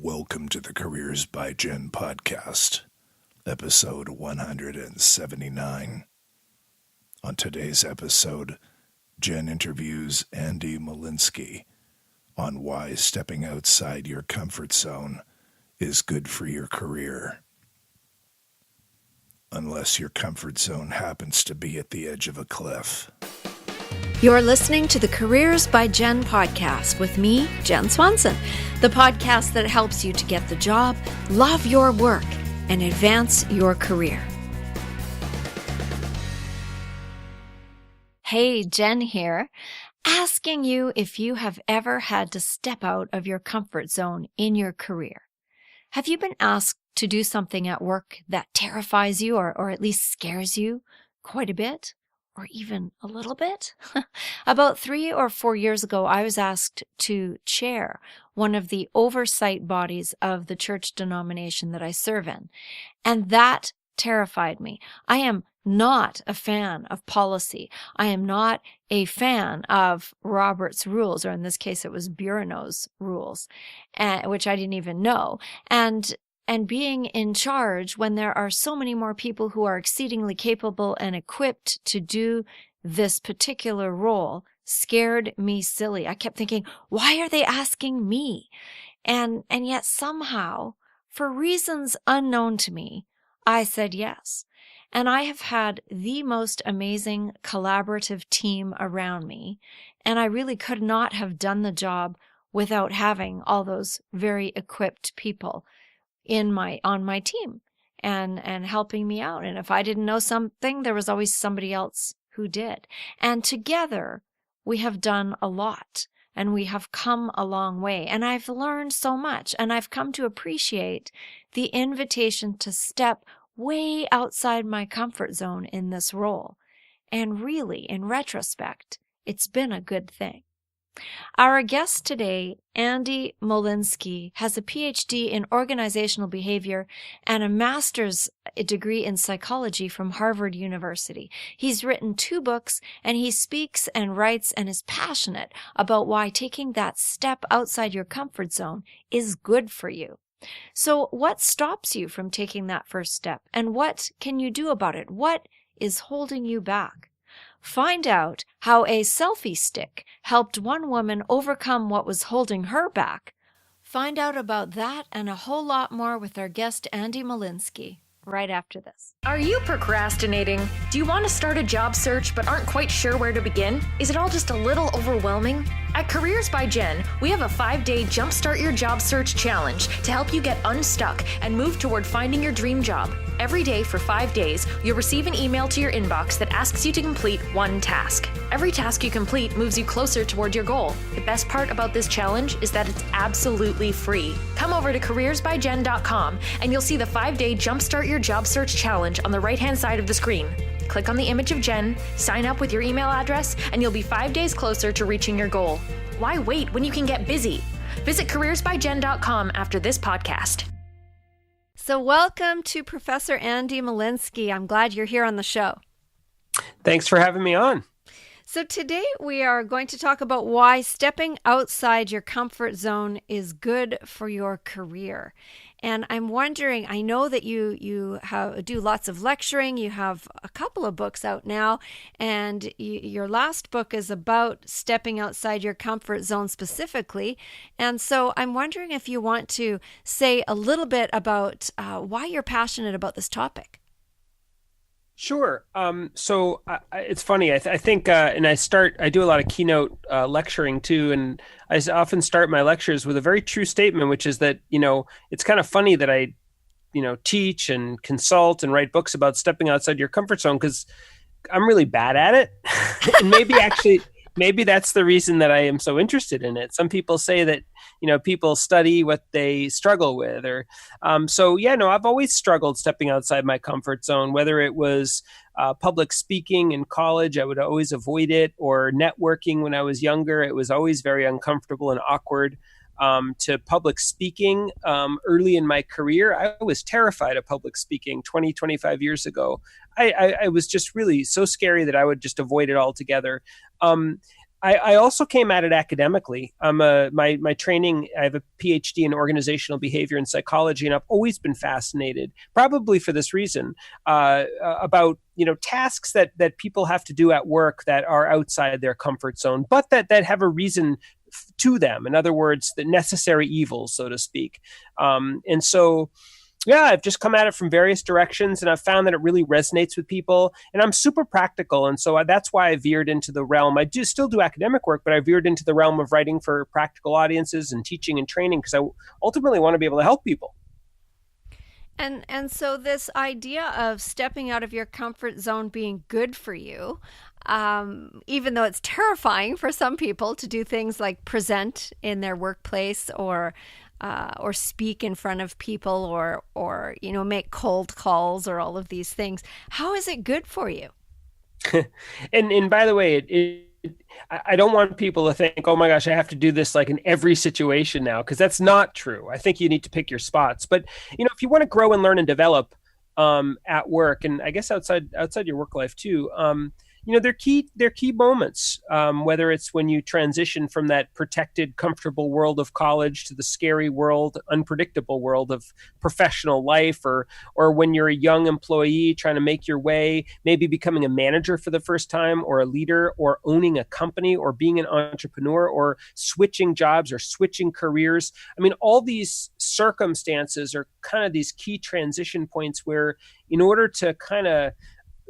Welcome to the Careers by Jen podcast, episode 179. On today's episode, Jen interviews Andy Molinsky on why stepping outside your comfort zone is good for your career. Unless your comfort zone happens to be at the edge of a cliff. You're listening to the Careers by Jen podcast with me, Jen Swanson, the podcast that helps you to get the job, love your work, and advance your career. Hey, Jen here, asking you if you have ever had to step out of your comfort zone in your career. Have you been asked to do something at work that terrifies you or at least scares you quite a bit? Or even a little bit? About 3 or 4 years ago, I was asked to chair one of the oversight bodies of the church denomination that I serve in. And that terrified me. I am not a fan of policy. I am not a fan of Robert's rules, or in this case, it was Bureau's rules, which I didn't even know. And being in charge when there are so many more people who are exceedingly capable and equipped to do this particular role scared me silly. I kept thinking, why are they asking me? And yet somehow, for reasons unknown to me, I said yes. And I have had the most amazing collaborative team around me. And I really could not have done the job without having all those very equipped people on my team and helping me out. And if I didn't know something, there was always somebody else who did. And together we have done a lot and we have come a long way. And I've learned so much and I've come to appreciate the invitation to step way outside my comfort zone in this role. And really, in retrospect, it's been a good thing. Our guest today, Andy Molinsky, has a PhD in organizational behavior and a master's degree in psychology from Harvard University. He's written 2 books, and he speaks and writes and is passionate about why taking that step outside your comfort zone is good for you. So what stops you from taking that first step, and what can you do about it? What is holding you back? Find out how a selfie stick helped one woman overcome what was holding her back. Find out about that and a whole lot more with our guest, Andy Molinsky, right after this. Are you procrastinating? Do you want to start a job search but aren't quite sure where to begin? Is it all just a little overwhelming? At Careers by Jen, we have a 5-day Jumpstart Your Job Search Challenge to help you get unstuck and move toward finding your dream job. Every day for 5 days, you'll receive an email to your inbox that asks you to complete one task. Every task you complete moves you closer toward your goal. The best part about this challenge is that it's absolutely free. Come over to careersbyjen.com and you'll see the 5-day Jumpstart Your Job Search Challenge on the right-hand side of the screen. Click on the image of Jen, sign up with your email address, and you'll be 5 days closer to reaching your goal. Why wait when you can get busy? Visit careersbyjen.com after this podcast. So welcome to Professor Andy Molinsky. I'm glad you're here on the show. Thanks for having me on. So today we are going to talk about why stepping outside your comfort zone is good for your career. And I'm wondering, I know that you do lots of lecturing. You have a couple of books out now, and your last book is about stepping outside your comfort zone specifically. And so I'm wondering if you want to say a little bit about why you're passionate about this topic. Sure. So it's funny. I think, and I do a lot of keynote lecturing too, and I often start my lectures with a very true statement, which is that, it's kind of funny that I, teach and consult and write books about stepping outside your comfort zone because I'm really bad at it. And maybe that's the reason that I am so interested in it. Some people say that, people study what they struggle with I've always struggled stepping outside my comfort zone, whether it was public speaking in college, I would always avoid it, or networking when I was younger. It was always very uncomfortable and awkward. To public speaking early in my career, I was terrified of public speaking 20, 25 years ago. I was just really so scary that I would just avoid it altogether. I also came at it academically. My training, I have a PhD in organizational behavior and psychology, and I've always been fascinated, probably for this reason, about tasks that people have to do at work that are outside their comfort zone, but that have a reason to them. In other words, the necessary evils, so to speak. And so yeah, I've just come at it from various directions, and I've found that it really resonates with people. And I'm super practical, and so that's why I veered into the realm. I do still do academic work, but I veered into the realm of writing for practical audiences and teaching and training because I ultimately want to be able to help people. And so this idea of stepping out of your comfort zone being good for you, even though it's terrifying for some people to do things like present in their workplace or speak in front of people or make cold calls or all of these things. How is it good for you? and by the way, I don't want people to think, oh my gosh, I have to do this like in every situation now, because that's not true. I think you need to pick your spots. But if you want to grow and learn and develop at work, and I guess outside your work life too, they're key moments, whether it's when you transition from that protected, comfortable world of college to the scary world, unpredictable world of professional life, or when you're a young employee trying to make your way, maybe becoming a manager for the first time, or a leader, or owning a company, or being an entrepreneur, or switching jobs or switching careers. I mean, all these circumstances are kind of these key transition points where in order to kind of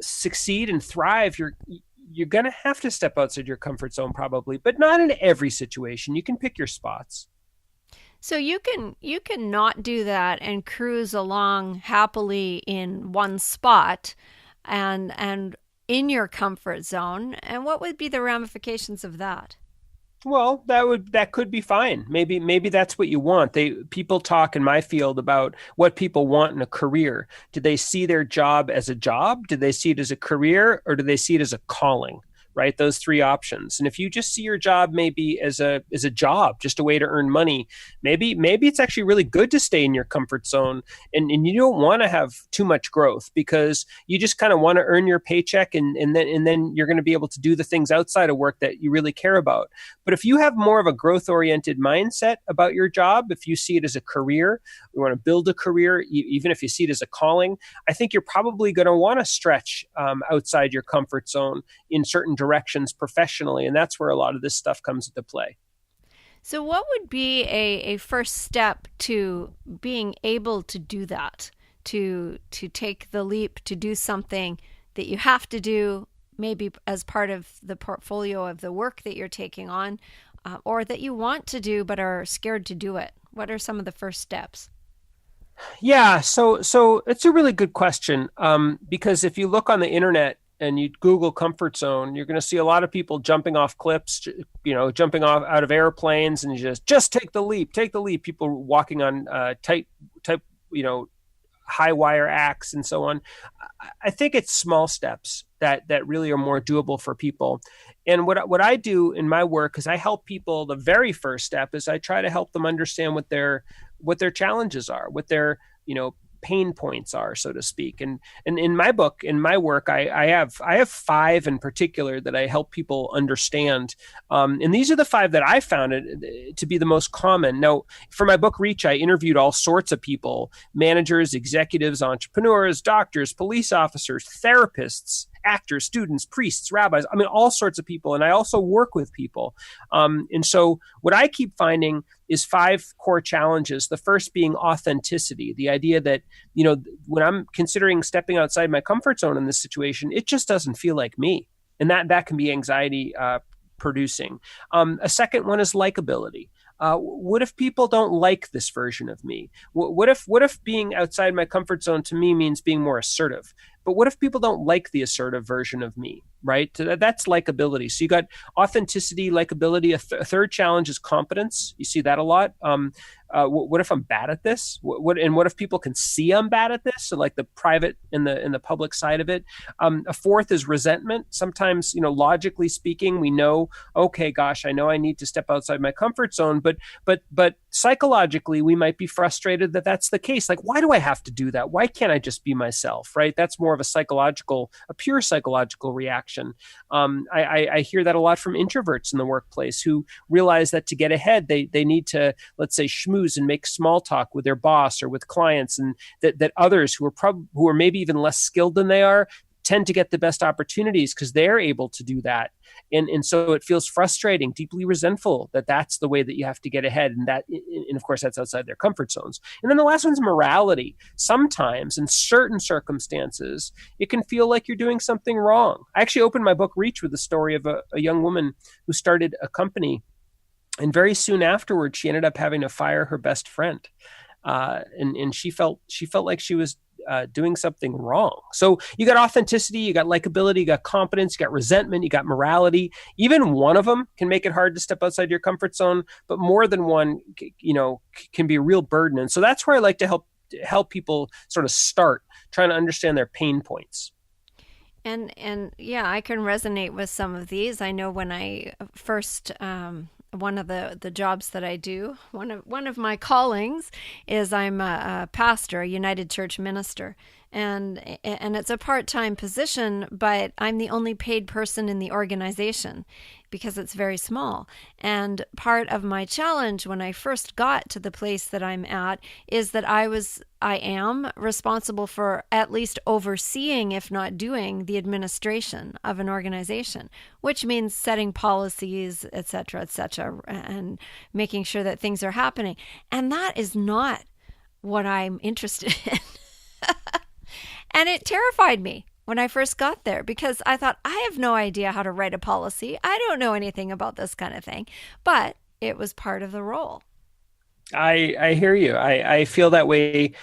succeed and thrive, you're going to have to step outside your comfort zone probably, but not in every situation. You can pick your spots. So you can not do that and cruise along happily in one spot and in your comfort zone. And what would be the ramifications of that? Well, that could be fine. Maybe that's what you want. People talk in my field about what people want in a career. Do they see their job as a job? Do they see it as a career, or do they see it as a calling? Right? Those three options. And if you just see your job maybe as a job, just a way to earn money, maybe it's actually really good to stay in your comfort zone, and you don't want to have too much growth because you just kind of want to earn your paycheck, and then you're going to be able to do the things outside of work that you really care about. But if you have more of a growth-oriented mindset about your job, if you see it as a career, you want to build a career, even if you see it as a calling, I think you're probably going to want to stretch outside your comfort zone in certain directions professionally, and that's where a lot of this stuff comes into play. So what would be a first step to being able to do that, to take the leap, to do something that you have to do, maybe as part of the portfolio of the work that you're taking on, or that you want to do but are scared to do it? What are some of the first steps? Yeah, so it's a really good question, because if you look on the internet and you Google comfort zone, you're going to see a lot of people jumping off cliffs, jumping off out of airplanes, and you just take the leap. People walking on tight, high wire acts and so on. I think it's small steps that really are more doable for people. And what I do in my work is I help people. The very first step is I try to help them understand what their challenges are, what their pain points are, so to speak. And in my book, in my work, I have 5 in particular that I help people understand. And these are the 5 that I found to be the most common. Now, for my book Reach, I interviewed all sorts of people: managers, executives, entrepreneurs, doctors, police officers, therapists, actors, students, priests, rabbis. I mean, all sorts of people. And I also work with people. And so what I keep finding is 5 core challenges. The first being authenticity, the idea that, when I'm considering stepping outside my comfort zone in this situation, it just doesn't feel like me. And that can be anxiety producing. A second one is likability. What if people don't like this version of me? What if being outside my comfort zone to me means being more assertive? But what if people don't like the assertive version of me, right? That's likability. So you got authenticity, likability. A third challenge is competence. You see that a lot. What if I'm bad at this? What if people can see I'm bad at this? So like the private and the public side of it. A fourth is resentment. Sometimes, logically speaking, we know, okay, gosh, I know I need to step outside my comfort zone, but psychologically, we might be frustrated that that's the case. Like, why do I have to do that? Why can't I just be myself, right? That's more more of a pure psychological reaction. I hear that a lot from introverts in the workplace who realize that to get ahead, they need to, let's say, schmooze and make small talk with their boss or with clients, and that others who are maybe even less skilled than they are tend to get the best opportunities because they're able to do that. And so it feels frustrating, deeply resentful that that's the way that you have to get ahead. And of course, that's outside their comfort zones. And then the last one's morality. Sometimes in certain circumstances, it can feel like you're doing something wrong. I actually opened my book Reach with the story of a young woman who started a company. And very soon afterwards, she ended up having to fire her best friend. And she felt like she was doing something wrong. So you got authenticity, you got likability, you got competence, you got resentment, you got morality. Even one of them can make it hard to step outside your comfort zone, but more than one, can be a real burden. And so that's where I like to help people sort of start trying to understand their pain points. And yeah, I can resonate with some of these. I know when I first one of the jobs that I do, one of my callings is I'm a pastor, a United Church minister, and it's a part-time position, but I'm the only paid person in the organization because it's very small. And part of my challenge when I first got to the place that I'm at is that I am responsible for at least overseeing, if not doing, the administration of an organization, which means setting policies, et cetera, and making sure that things are happening. And that is not what I'm interested in. And it terrified me when I first got there because I thought, I have no idea how to write a policy. I don't know anything about this kind of thing. But it was part of the role. I hear you. I feel that way.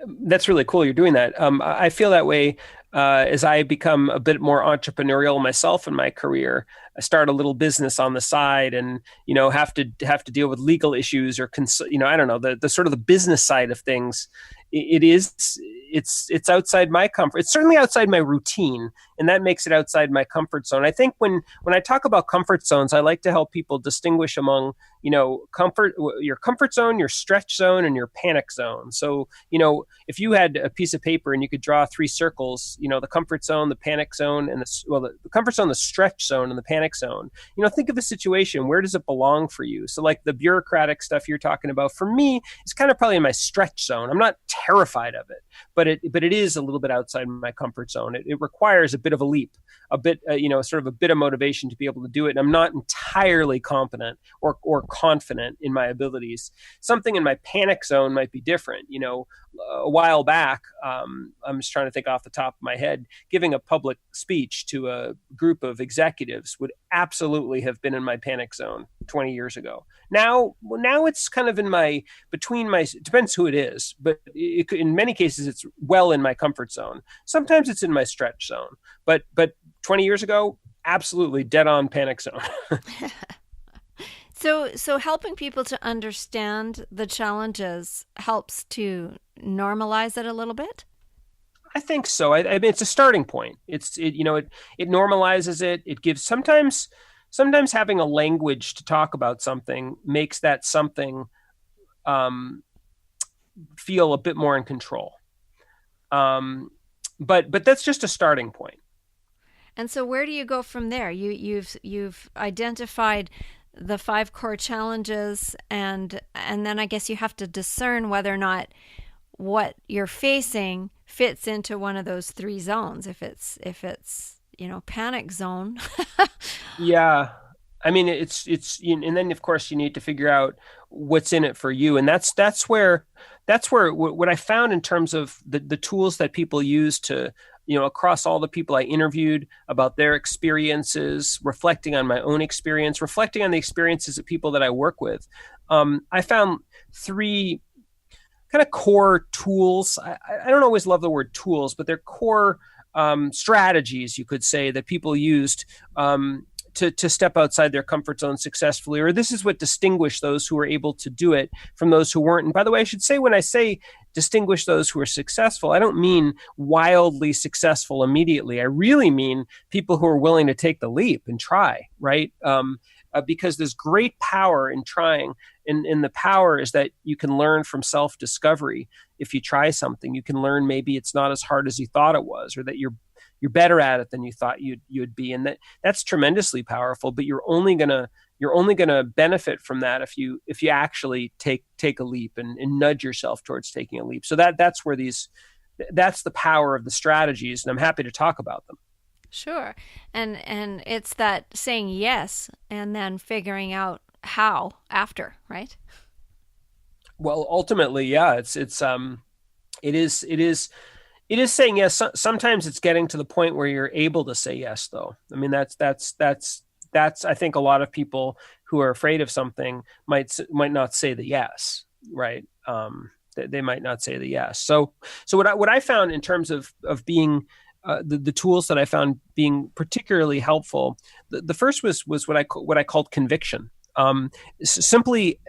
That's really cool you're doing that. I feel that way as I become a bit more entrepreneurial myself in my career. I start a little business on the side and, have to deal with legal issues or, I don't know, the sort of the business side of things. It's outside my comfort. It's certainly outside my routine, and that makes it outside my comfort zone. I think when I talk about comfort zones, I like to help people distinguish among, your comfort zone, your stretch zone, and your panic zone. So, if you had a piece of paper and you could draw 3 circles, the comfort zone, the panic zone, and the comfort zone, the stretch zone, and the panic zone, think of a situation. Where does it belong for you? So like the bureaucratic stuff you're talking about, for me, is kind of probably in my stretch zone. I'm not terrified of it, but it is a little bit outside my comfort zone. It requires a bit of a leap, a bit, sort of a bit of motivation to be able to do it. And I'm not entirely competent or confident in my abilities. Something in my panic zone might be different. A while back, I'm just trying to think off the top of my head, giving a public speech to a group of executives would absolutely have been in my panic zone 20 years ago. Now it's kind of it depends who it is, but in many cases, it's well in my comfort zone. Sometimes it's in my stretch zone, but 20 years ago, absolutely dead on panic zone. So helping people to understand the challenges helps to normalize it a little bit? I think so. I mean, it's a starting point. It normalizes it. It gives sometimes having a language to talk about something makes that something feel a bit more in control. But that's just a starting point. And so where do you go from there? You've identified the 5 core challenges, and then I guess you have to discern whether or not what you're facing fits into one of those 3 zones. If it's panic zone. Yeah. I mean, it's and then of course you need to figure out what's in it for you. And that's where what I found in terms of the tools that people use to, across all the people I interviewed about their experiences, reflecting on my own experience, reflecting on the experiences of people that I work with. I found 3 kind of core tools. I don't always love the word tools, but they're core strategies, you could say, that people used to step outside their comfort zone successfully, or this is what distinguished those who were able to do it from those who weren't. And by the way, I should say, when I say distinguish those who are successful, I don't mean wildly successful immediately. I really mean people who are willing to take the leap and try, right? because there's great power in trying. And the power is that you can learn from self-discovery. If you try something, you can learn maybe it's not as hard as you thought it was, or that you're better at it than you thought you'd be. And that's tremendously powerful, but you're only gonna benefit from that if you actually take a leap and nudge yourself towards taking a leap. So that's the power of the strategies, and I'm happy to talk about them. Sure. And it's that saying yes and then figuring out how after, right? Well, ultimately, yeah, it is saying yes. Sometimes it's getting to the point where you're able to say yes, though. I mean, that's I think a lot of people who are afraid of something might not say the yes, right? They might not say the yes. So what I found in terms of being the tools that I found being particularly helpful, the first was what I called conviction. Simply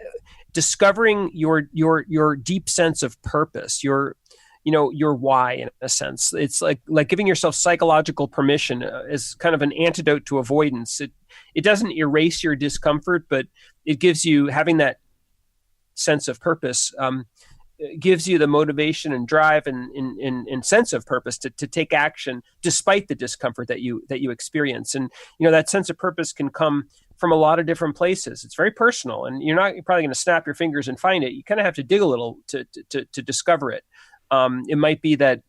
discovering your deep sense of purpose, your why, in a sense. It's like giving yourself psychological permission as kind of an antidote to avoidance. It doesn't erase your discomfort, but it gives you, having that sense of purpose, gives you the motivation and drive and sense of purpose to take action despite the discomfort that you experience. And that sense of purpose can come from a lot of different places. It's very personal, and you're probably going to snap your fingers and find it. You kind of have to dig a little to discover it. It might be that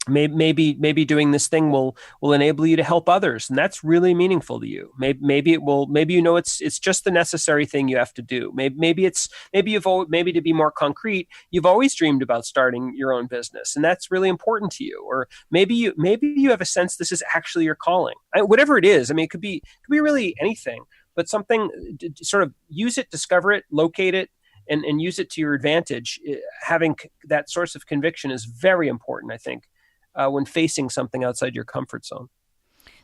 maybe doing this thing will enable you to help others, and that's really meaningful to you. Maybe it will. Maybe it's just the necessary thing you have to do. Maybe to be more concrete, you've always dreamed about starting your own business, and that's really important to you. Or maybe you have a sense this is actually your calling. Whatever it is, I mean, it could be really anything, but something. Sort of use it, discover it, locate it, and use it to your advantage. Having that source of conviction is very important, I think, when facing something outside your comfort zone.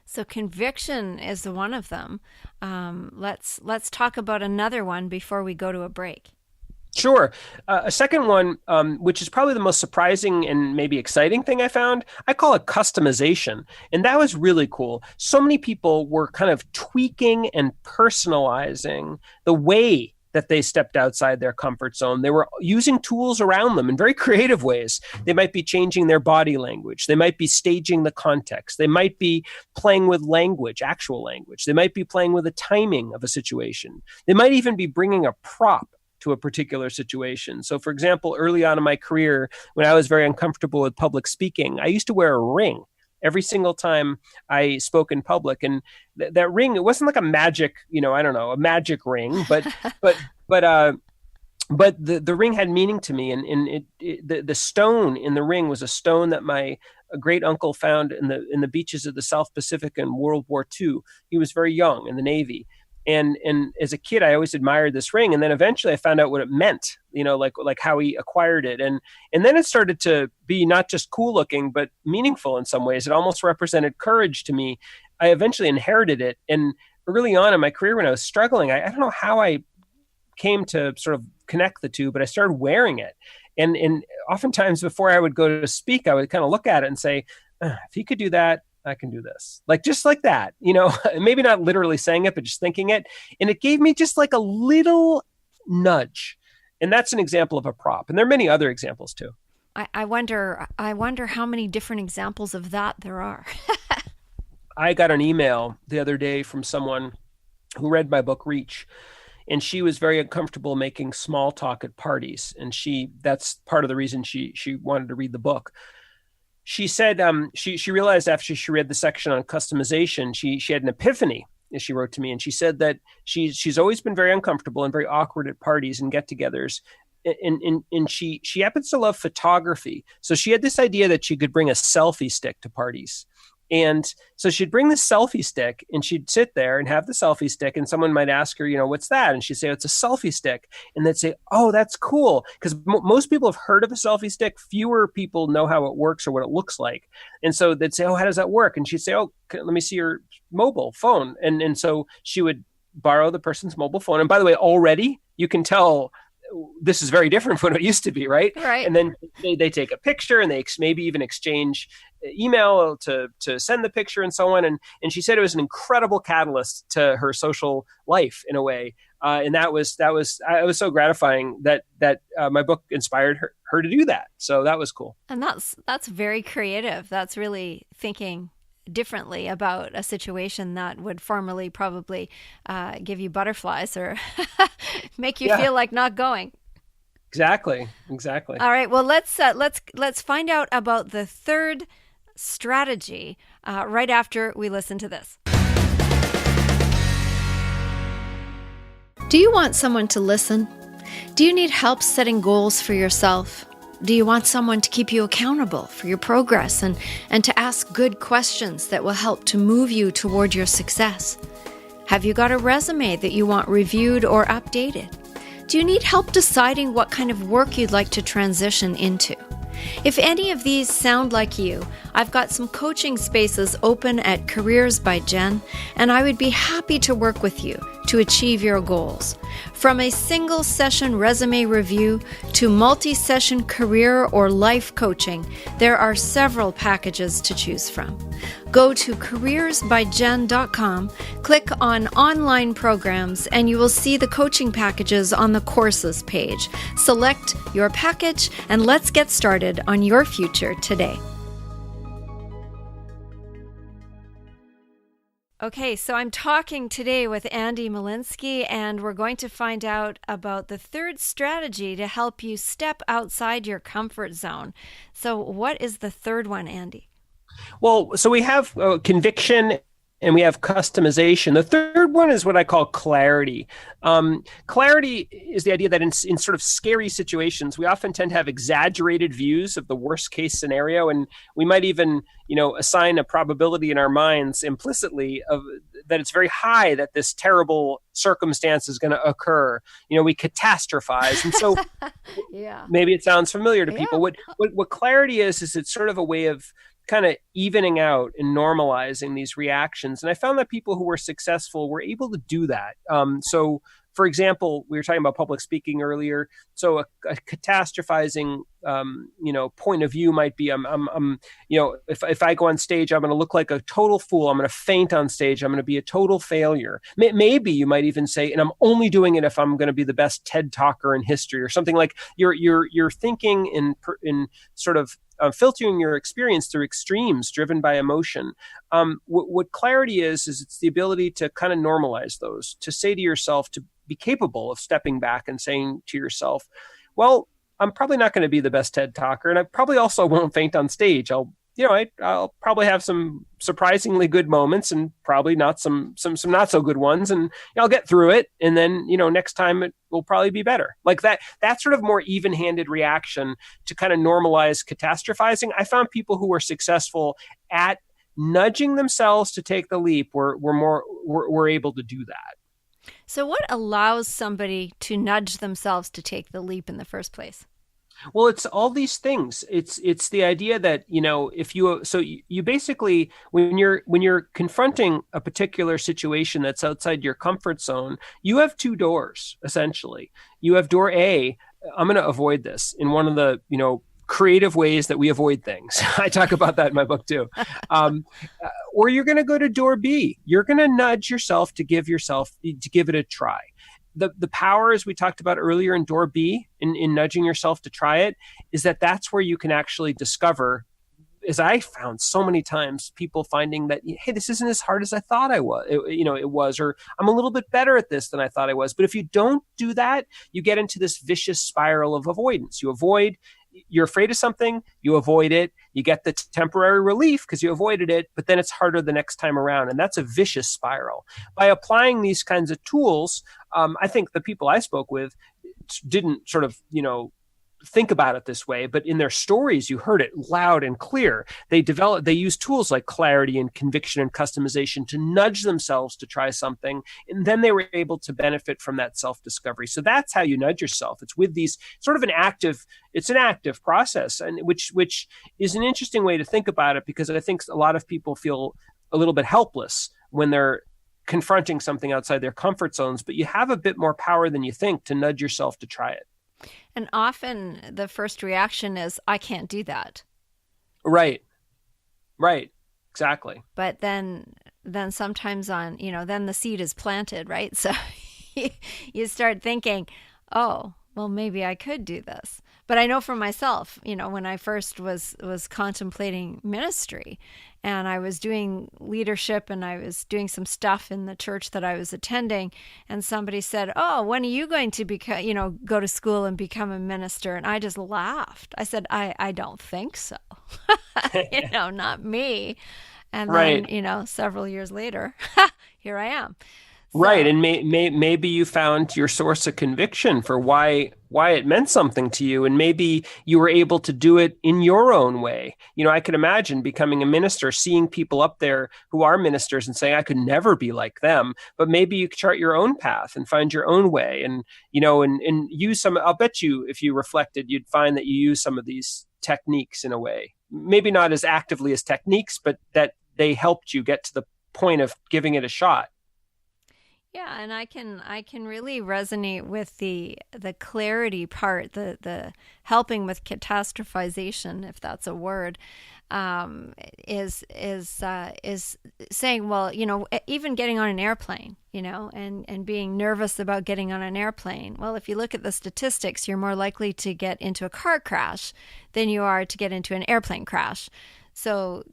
So conviction is one of them. Let's talk about another one before we go to a break. Sure. A second one, which is probably the most surprising and maybe exciting thing I found, I call it customization. And that was really cool. So many people were kind of tweaking and personalizing the way that they stepped outside their comfort zone. They were using tools around them in very creative ways. They might be changing their body language. They might be staging the context. They might be playing with language, actual language. They might be playing with the timing of a situation. They might even be bringing a prop to a particular situation. So, for example, early on in my career, when I was very uncomfortable with public speaking, I used to wear a ring every single time I spoke in public. And that ring, it wasn't like a magic, a magic ring, but the ring had meaning to me. And the stone in the ring was a stone that my great uncle found in the beaches of the South Pacific in World War II. He was very young in the Navy. And as a kid, I always admired this ring. And then eventually I found out what it meant, like how he acquired it. And then it started to be not just cool looking, but meaningful in some ways. It almost represented courage to me. I eventually inherited it. And early on in my career, when I was struggling, I don't know how I came to sort of connect the two, but I started wearing it. And oftentimes before I would go to speak, I would kind of look at it and say, if he could do that, I can do this. Like, just like that, maybe not literally saying it, but just thinking it. And it gave me just like a little nudge. And that's an example of a prop. And there are many other examples too. I wonder how many different examples of that there are. I got an email the other day from someone who read my book, Reach. And she was very uncomfortable making small talk at parties. And that's part of the reason she wanted to read the book. She said she realized after she read the section on customization, she had an epiphany, as she wrote to me. And she said that she's always been very uncomfortable and very awkward at parties and get-togethers. And she happens to love photography. So she had this idea that she could bring a selfie stick to parties. And so she'd bring the selfie stick and she'd sit there and have the selfie stick, and someone might ask her, what's that? And she'd say, oh, it's a selfie stick. And they'd say, oh, that's cool. Because most people have heard of a selfie stick. Fewer people know how it works or what it looks like. And so they'd say, oh, how does that work? And she'd say, oh, let me see your mobile phone. And so she would borrow the person's mobile phone. And by the way, already you can tell this is very different from what it used to be, right? Right. And then they take a picture and they maybe even exchange email to send the picture and so on. And she said it was an incredible catalyst to her social life in a way. And it was so gratifying that my book inspired her to do that. So that was cool. And that's very creative. That's really thinking differently about a situation that would formerly probably give you butterflies or make you feel like not going. Exactly. All right. Well, let's find out about the third strategy right after we listen to this. Do you want someone to listen? Do you need help setting goals for yourself? Do you want someone to keep you accountable for your progress and to ask good questions that will help to move you toward your success? Have you got a resume that you want reviewed or updated? Do you need help deciding what kind of work you'd like to transition into? If any of these sound like you, I've got some coaching spaces open at Careers by Jen, and I would be happy to work with you to achieve your goals. From a single session resume review to multi-session career or life coaching, there are several packages to choose from. Go to careersbyjen.com, click on online programs, and you will see the coaching packages on the courses page. Select your package and let's get started on your future today. Okay, so I'm talking today with Andy Molinsky, and we're going to find out about the third strategy to help you step outside your comfort zone. So what is the third one, Andy? Well, so we have conviction and we have customization. The third one is what I call clarity. Clarity is the idea that in sort of scary situations, we often tend to have exaggerated views of the worst case scenario. And we might even, assign a probability in our minds implicitly of that it's very high that this terrible circumstance is going to occur. We catastrophize. And so maybe it sounds familiar to people. What clarity is it's sort of a way of kind of evening out and normalizing these reactions. And I found that people who were successful were able to do that. So, for example, we were talking about public speaking earlier. So a catastrophizing, point of view might be, if I go on stage, I'm going to look like a total fool. I'm going to faint on stage. I'm going to be a total failure. Maybe you might even say, and I'm only doing it if I'm going to be the best TED talker in history or something. Like you're thinking in sort of filtering your experience through extremes driven by emotion. What clarity is it's the ability to kind of normalize those, to say to yourself, to be capable of stepping back and saying to yourself, well, I'm probably not going to be the best TED talker, and I probably also won't faint on stage. I'll probably have some surprisingly good moments and probably not some not so good ones, and I'll get through it. And then, next time it will probably be better. Like that sort of more even-handed reaction to kind of normalize catastrophizing. I found people who were successful at nudging themselves to take the leap were able to do that. So what allows somebody to nudge themselves to take the leap in the first place? Well, it's all these things. It's the idea that, if you basically, when you're confronting a particular situation that's outside your comfort zone, you have two doors, essentially. You have door A. I'm going to avoid this in one of the, creative ways that we avoid things. I talk about that in my book too. Or you're going to go to door B. You're going to nudge yourself to give it a try. The power, as we talked about earlier in door B, in nudging yourself to try it, is that's where you can actually discover, as I found so many times, people finding that, hey, this isn't as hard as I thought it was, or I'm a little bit better at this than I thought I was. But if you don't do that, you get into this vicious spiral of avoidance. You're afraid of something, you avoid it, you get the temporary relief because you avoided it, but then it's harder the next time around. And that's a vicious spiral. By applying these kinds of tools, I think the people I spoke with didn't sort of, think about it this way, but in their stories, you heard it loud and clear. They use tools like clarity and conviction and customization to nudge themselves to try something. And then they were able to benefit from that self-discovery. So that's how you nudge yourself. It's with these sort of an active process, and which is an interesting way to think about it, because I think a lot of people feel a little bit helpless when they're confronting something outside their comfort zones, but you have a bit more power than you think to nudge yourself to try it. And often the first reaction is, I can't do that. Right. Right. Exactly. But then sometimes then the seed is planted, right? So you start thinking, oh, well, maybe I could do this. But I know for myself, when I first was contemplating ministry, and I was doing leadership, and I was doing some stuff in the church that I was attending, and somebody said, "Oh, when are you going to go to school and become a minister?" And I just laughed. I said, "I don't think so." Not me. And Right. then, several years later, here I am. So, Right. And maybe you found your source of conviction for why it meant something to you. And maybe you were able to do it in your own way. I could imagine becoming a minister, seeing people up there who are ministers and saying, I could never be like them. But maybe you chart your own path and find your own way and use some. I'll bet you if you reflected, you'd find that you use some of these techniques in a way, maybe not as actively as techniques, but that they helped you get to the point of giving it a shot. yeah, and I can really resonate with the clarity part, the helping with catastrophization, if that's a word, is saying, well, even getting on an airplane, and being nervous about getting on an airplane. Well, if you look at the statistics, you're more likely to get into a car crash than you are to get into an airplane crash. So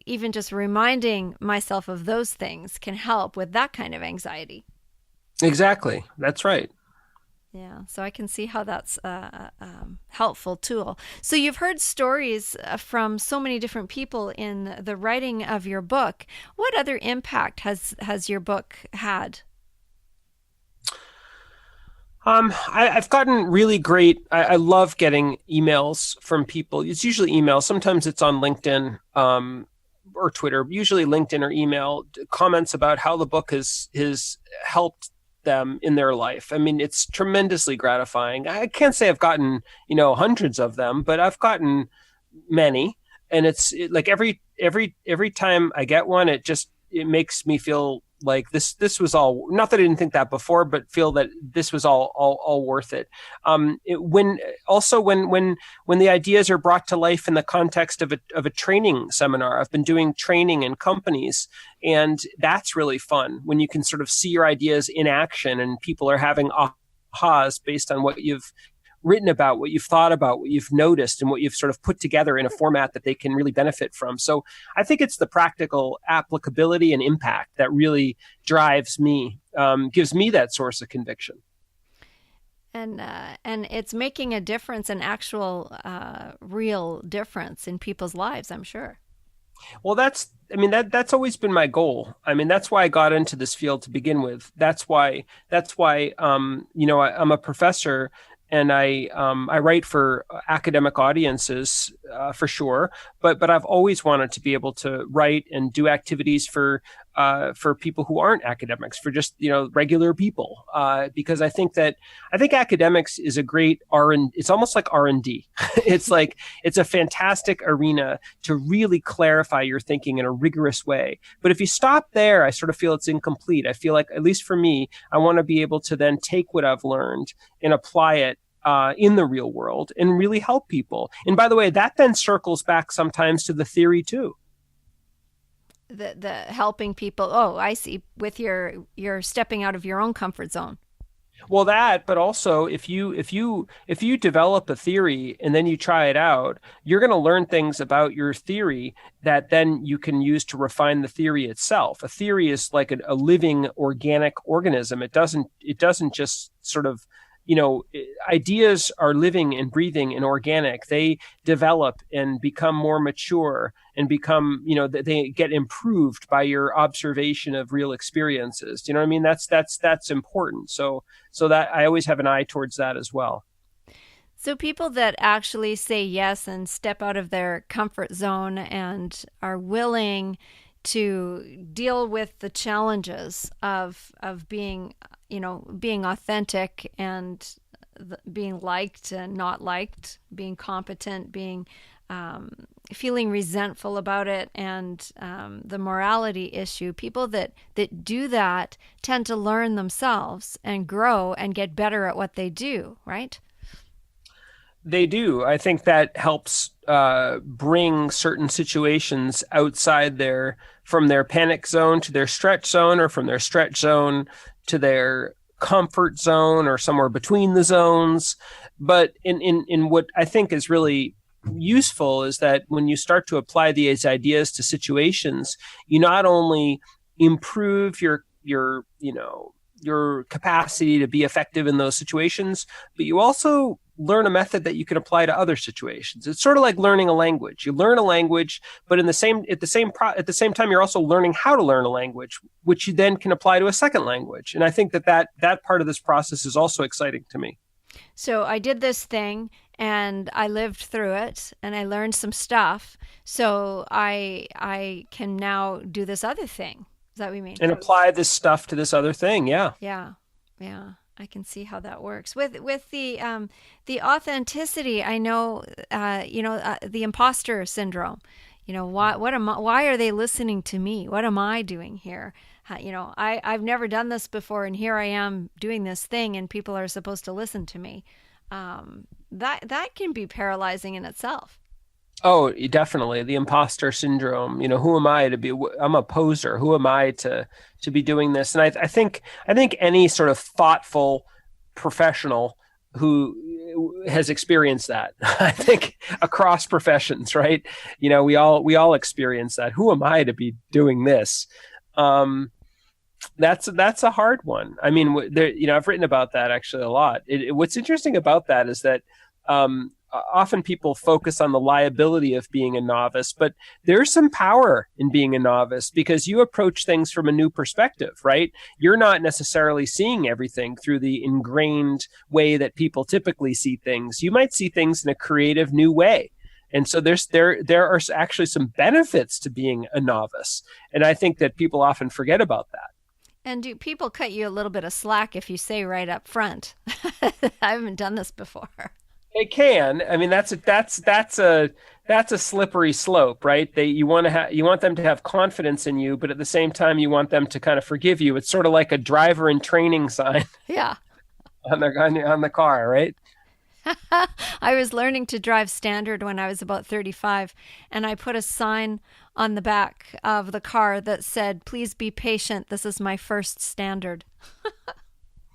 even just reminding myself of those things can help with that kind of anxiety. Exactly. That's right. Yeah, so I can see how that's a helpful tool. So you've heard stories from so many different people in the writing of your book. What other impact has your book had? I've gotten really great. I love getting emails from people. It's usually email. Sometimes it's on LinkedIn or Twitter. Usually LinkedIn or email comments about how the book has helped them in their life. I mean, it's tremendously gratifying. I can't say I've gotten hundreds of them, but I've gotten many, and it's like every time I get one, it makes me feel like this was all, not that I didn't think that before, but feel that this was all worth it. When the ideas are brought to life in the context of a training seminar, I've been doing training in companies, and that's really fun when you can sort of see your ideas in action and people are having ahas based on what you've written about, what you've thought about, what you've noticed, and what you've sort of put together in a format that they can really benefit from. So I think it's the practical applicability and impact that really drives me, gives me that source of conviction. And it's making a difference, an actual real difference in people's lives, I'm sure. Well, that's that's always been my goal. I mean, that's why I got into this field to begin with. That's why I'm a professor. And I write for academic audiences for sure, but I've always wanted to be able to write and do activities for people who aren't academics, for just regular people, because I think academics is a great it's almost like R&D. It's a fantastic arena to really clarify your thinking in a rigorous way. But if you stop there, I sort of feel it's incomplete. I feel like, at least for me, I want to be able to then take what I've learned and apply it in the real world and really help people. And by the way, that then circles back sometimes to the theory too. The helping people. Oh, I see. With your stepping out of your own comfort zone. Well, that, but also if you develop a theory and then you try it out, you're going to learn things about your theory that then you can use to refine the theory itself. A theory is like a living organic organism. It doesn't just sort of, ideas are living and breathing and organic. They develop and become more mature and become, they get improved by your observation of real experiences. Do you know what I mean? That's important. So that I always have an eye towards that as well. So people that actually say yes and step out of their comfort zone and are willing to deal with the challenges of being authentic and being liked and not liked, being competent, being feeling resentful about it, and the morality issue. People that do that tend to learn themselves and grow and get better at what they do, right? They do. I think that helps bring certain situations from their panic zone to their stretch zone, or from their stretch zone to their comfort zone, or somewhere between the zones. But in what I think is really useful is that when you start to apply these ideas to situations, you not only improve your capacity to be effective in those situations, but you also learn a method that you can apply to other situations. It's sort of like learning a language. You learn a language, but at the same time, you're also learning how to learn a language, which you then can apply to a second language. And I think that part of this process is also exciting to me. So I did this thing and I lived through it and I learned some stuff. So I can now do this other thing. Is that what you mean? And apply this stuff to this other thing. Yeah. Yeah. I can see how that works with the authenticity. I know, the imposter syndrome. Why are they listening to me? What am I doing here? I've never done this before, and here I am doing this thing, and people are supposed to listen to me. That can be paralyzing in itself. Oh, definitely. The imposter syndrome. Who am I to be? I'm a poser. Who am I to be doing this? And I think any sort of thoughtful professional who has experienced that, I think across professions, right? We all experience that. Who am I to be doing this? That's a hard one. I mean, I've written about that actually a lot. What's interesting about that is that often people focus on the liability of being a novice, but there's some power in being a novice because you approach things from a new perspective, right? You're not necessarily seeing everything through the ingrained way that people typically see things. You might see things in a creative new way. And so there are actually some benefits to being a novice. And I think that people often forget about that. And do people cut you a little bit of slack if you say right up front, I haven't done this before? They can. I mean, that's a slippery slope, right? You want them to have confidence in you, but at the same time, you want them to kind of forgive you. It's sort of like a driver in training sign. Yeah. on the car, right? I was learning to drive standard when I was about 35, and I put a sign on the back of the car that said, "Please be patient. This is my first standard."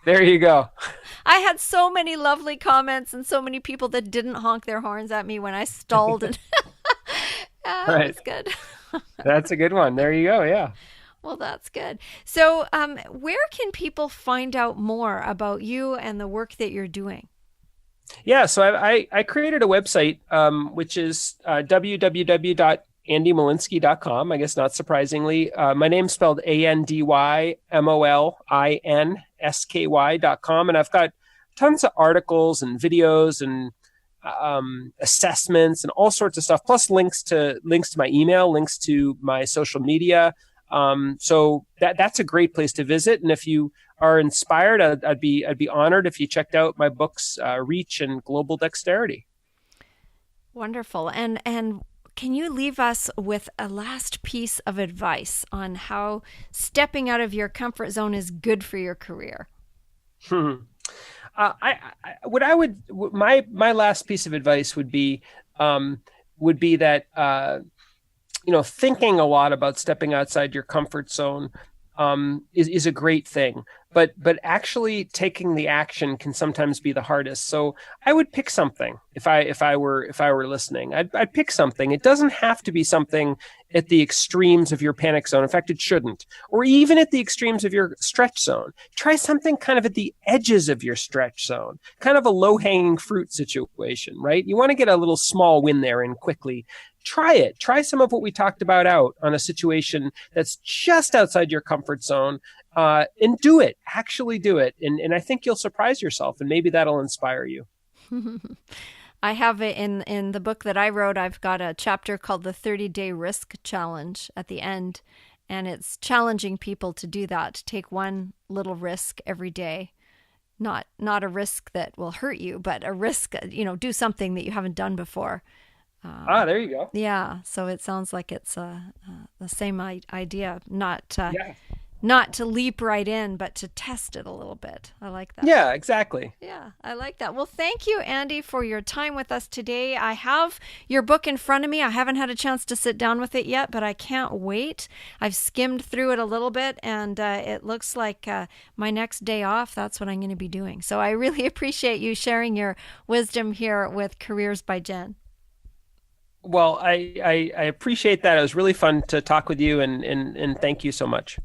There you go. I had so many lovely comments and so many people that didn't honk their horns at me when I stalled. And Right. That's good. That's a good one. There you go. Yeah. Well, that's good. So where can people find out more about you and the work that you're doing? Yeah. So I created a website, which is www.andymolinsky.com. I guess not surprisingly. My name's spelled ANDYMOLINSKY.com. And I've got tons of articles and videos and assessments and all sorts of stuff, plus links to my email, links to my social media. So that's a great place to visit. And if you are inspired, I'd be honored if you checked out my books, Reach and Global Dexterity. Wonderful. And can you leave us with a last piece of advice on how stepping out of your comfort zone is good for your career? My last piece of advice would be that thinking a lot about stepping outside your comfort zone is a great thing, but actually taking the action can sometimes be the hardest. So I would pick something if I were listening. I'd pick something. It doesn't have to be something at the extremes of your panic zone. In fact, it shouldn't. Or even at the extremes of your stretch zone. Try something kind of at the edges of your stretch zone, kind of a low-hanging fruit situation, right? You want to get a little small win there and quickly. Try it. Try some of what we talked about out on a situation that's just outside your comfort zone, and do it. Actually do it. And I think you'll surprise yourself, and maybe that'll inspire you. I have it in the book that I wrote. I've got a chapter called the 30-Day Risk Challenge at the end, and it's challenging people to do that, to take one little risk every day. Not a risk that will hurt you, but a risk, do something that you haven't done before. There you go. Yeah, so it sounds like it's the same idea. Not not to leap right in, but to test it a little bit. I like that. Yeah, exactly. Yeah, I like that. Well, thank you, Andy, for your time with us today. I have your book in front of me. I haven't had a chance to sit down with it yet, but I can't wait. I've skimmed through it a little bit, and it looks like my next day off, that's what I'm going to be doing. So I really appreciate you sharing your wisdom here with Careers by Jen. Well, I appreciate that. It was really fun to talk with you, and thank you so much.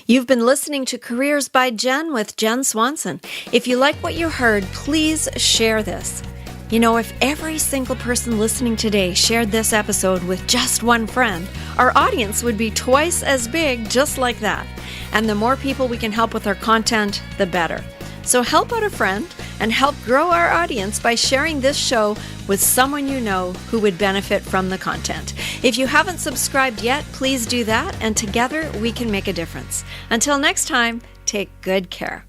You've been listening to Careers by Jen with Jen Swanson. If you like what you heard, please share this. You know, if every single person listening today shared this episode with just one friend, our audience would be twice as big just like that. And the more people we can help with our content, the better. So help out a friend and help grow our audience by sharing this show with someone you know who would benefit from the content. If you haven't subscribed yet, please do that, and together we can make a difference. Until next time, take good care.